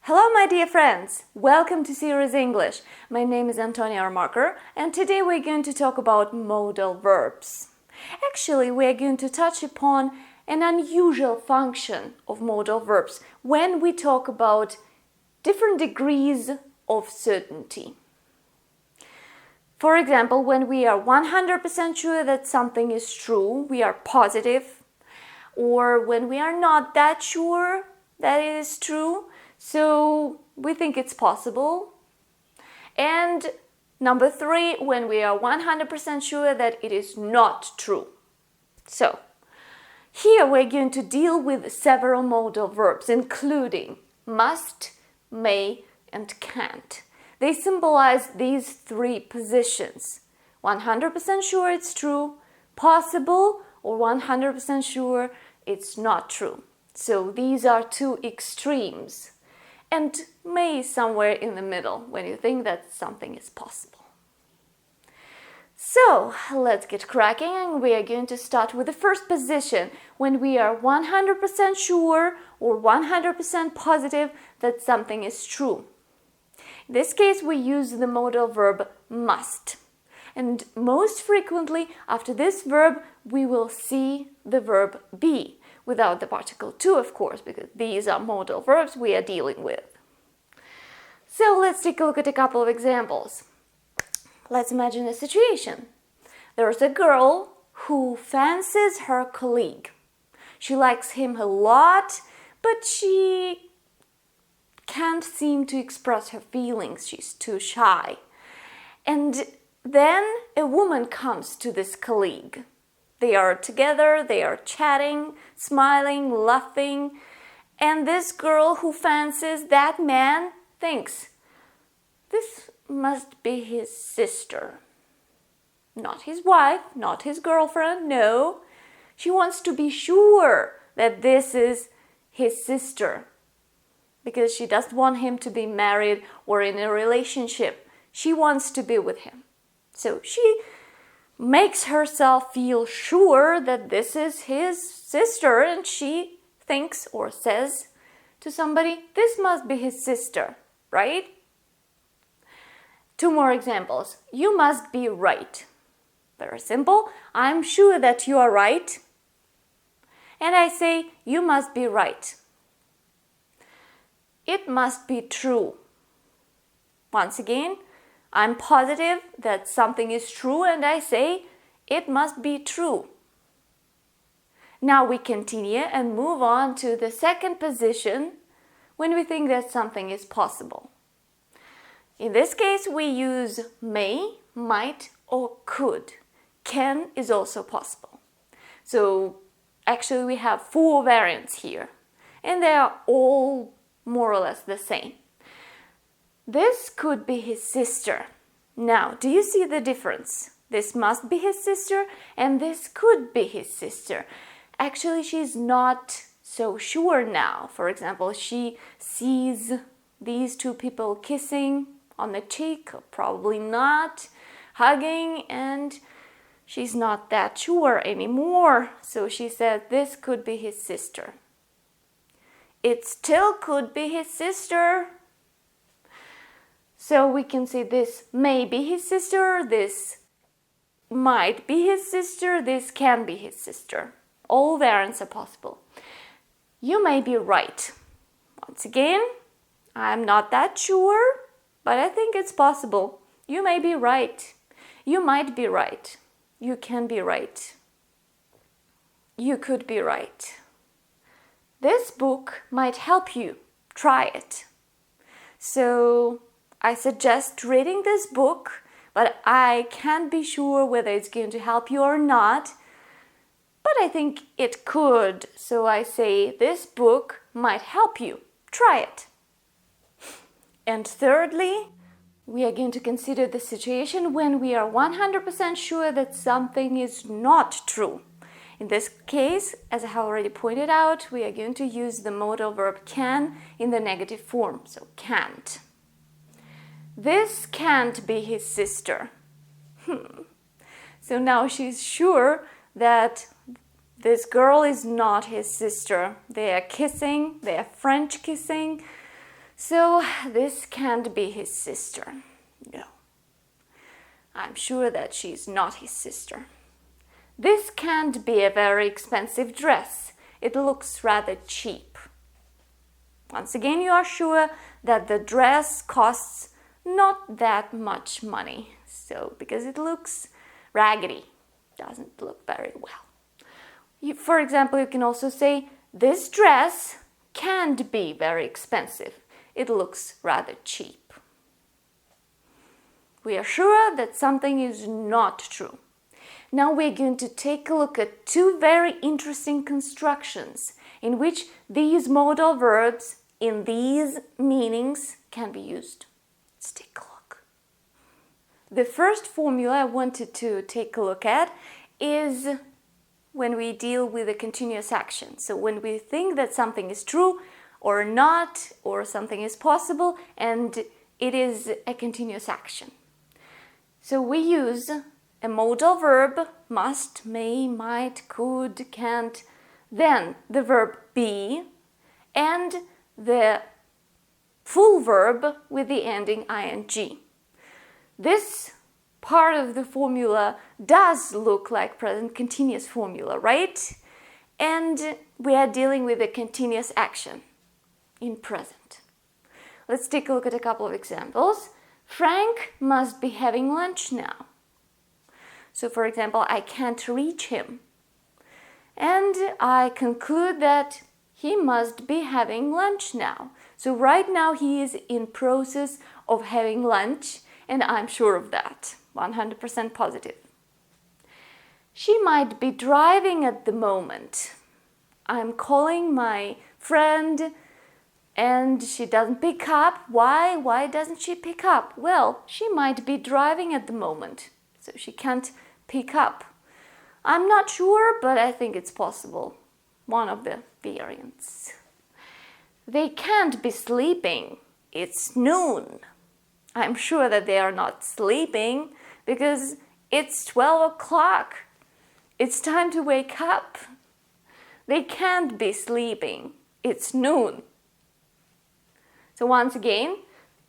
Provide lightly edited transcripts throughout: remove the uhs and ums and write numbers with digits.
Hello, my dear friends! Welcome to Serious English. My name is Antonia Armarker, and today we're going to talk about modal verbs. Actually, we're going to touch upon an unusual function of modal verbs when we talk about different degrees of certainty. For example, when we are 100% sure that something is true, we are positive, or when we are not that sure that it is true, so we think it's possible. And number 3, when we are 100% sure that it is not true. So, here we're going to deal with several modal verbs, including must, may, and can't. They symbolize these 3 positions. 100% sure it's true, possible, or 100% sure it's not true. So these are 2 extremes. And may is somewhere in the middle when you think that something is possible. So let's get cracking, and we are going to start with the first position when we are 100% sure or 100% positive that something is true. In this case, we use the modal verb must. And most frequently, after this verb, we will see the verb be, without the particle to, of course, because these are modal verbs we are dealing with. So let's take a look at a couple of examples. Let's imagine a situation. There's a girl who fancies her colleague. She likes him a lot, but she can't seem to express her feelings. She's too shy. And then a woman comes to this colleague. They are together, they are chatting, smiling, laughing, and this girl who fancies that man thinks, this must be his sister. Not his wife, not his girlfriend, no. She wants to be sure that this is his sister because she doesn't want him to be married or in a relationship. She wants to be with him. So she makes herself feel sure that this is his sister, and she thinks or says to somebody, this must be his sister, right? 2 more examples. You must be right. Very simple. I'm sure that you are right. And I say, you must be right. It must be true. Once again, I'm positive that something is true, and I say, it must be true. Now we continue and move on to the second position when we think that something is possible. In this case, we use may, might, or could. Can is also possible. So actually we have 4 variants here, and they are all more or less the same. This could be his sister. Now, do you see the difference? This must be his sister, and this could be his sister. Actually, she's not so sure now. For example, she sees these 2 people kissing on the cheek, or probably not, hugging, and she's not that sure anymore. So she said, this could be his sister. It still could be his sister. So we can say this may be his sister, this might be his sister, this can be his sister. All variants are possible. You may be right. Once again, I'm not that sure, but I think it's possible. You may be right. You might be right. You can be right. You could be right. This book might help you. Try it. So I suggest reading this book, but I can't be sure whether it's going to help you or not. But I think it could. So I say this book might help you. Try it. And thirdly, we are going to consider the situation when we are 100% sure that something is not true. In this case, as I have already pointed out, we are going to use the modal verb can in the negative form, so can't. This can't be his sister. So now she's sure that this girl is not his sister. They are kissing, they are French kissing. So this can't be his sister. No. I'm sure that she's not his sister. This can't be a very expensive dress. It looks rather cheap. Once again, you are sure that the dress costs not that much money. So, because it looks raggedy, doesn't look very well. For example, you can also say, this dress can't be very expensive. It looks rather cheap. We are sure that something is not true. Now we're going to take a look at two very interesting constructions in which these modal verbs in these meanings can be used. Let's take a look. The first formula I wanted to take a look at is when we deal with a continuous action. So when we think that something is true or not, or something is possible, and it is a continuous action. So we use a modal verb, must, may, might, could, can't, then the verb be, and the full verb with the ending ing. This part of the formula does look like present continuous formula, right? And we are dealing with a continuous action in present. Let's take a look at a couple of examples. Frank must be having lunch now. So, for example, I can't reach him. And I conclude that he must be having lunch now. So right now he is in process of having lunch, and I'm sure of that, 100% positive. She might be driving at the moment. I'm calling my friend and she doesn't pick up. Why? Why doesn't she pick up? Well, she might be driving at the moment, so she can't pick up. I'm not sure, but I think it's possible. One of the variants. They can't be sleeping. It's noon. I'm sure that they are not sleeping because it's 12 o'clock. It's time to wake up. They can't be sleeping. It's noon. So once again,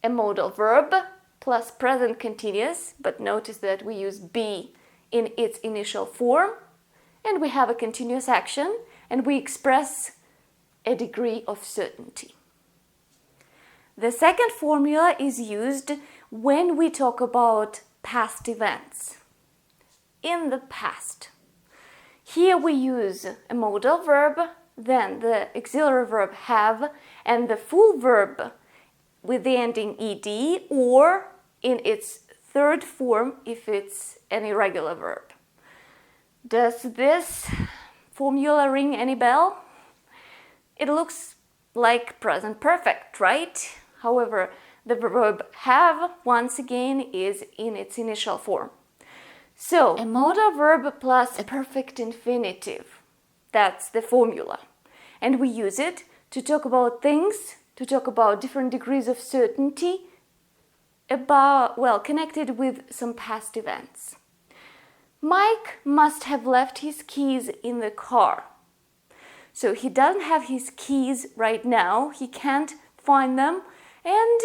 a modal verb plus present continuous, but notice that we use be in its initial form, and we have a continuous action, and we express a degree of certainty. The second formula is used when we talk about past events. In the past. Here we use a modal verb, then the auxiliary verb have, and the full verb with the ending ed, or in its third form if it's an irregular verb. Does this formula ring any bell? It looks like present perfect, right? However, the verb have, once again, is in its initial form. So, a modal verb plus a perfect infinitive. That's the formula. And we use it to talk about things, to talk about different degrees of certainty, connected with some past events. Mike must have left his keys in the car. So he doesn't have his keys right now, he can't find them, and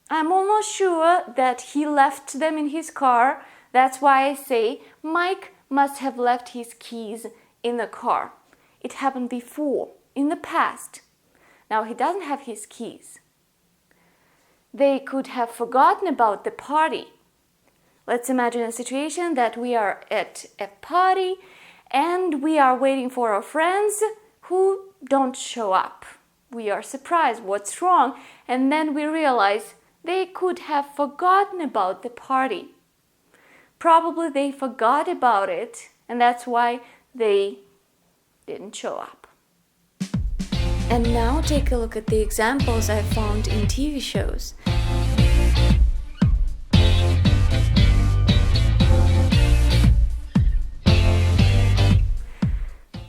I'm almost sure that he left them in his car. That's why I say Mike must have left his keys in the car. It happened before, in the past. Now he doesn't have his keys. They could have forgotten about the party. Let's imagine a situation that we are at a party and we are waiting for our friends who don't show up. We are surprised, what's wrong? And then we realize they could have forgotten about the party. Probably they forgot about it, and that's why they didn't show up. And now take a look at the examples I found in TV shows.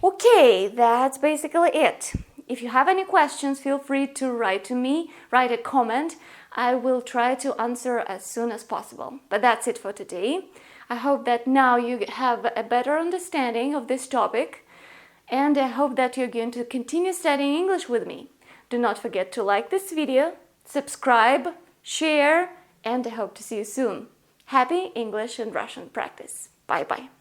Okay, that's basically it. If you have any questions, feel free to write to me, write a comment. I will try to answer as soon as possible. But that's it for today. I hope that now you have a better understanding of this topic, and I hope that you're going to continue studying English with me. Do not forget to like this video, subscribe, share, and I hope to see you soon. Happy English and Russian practice. Bye-bye.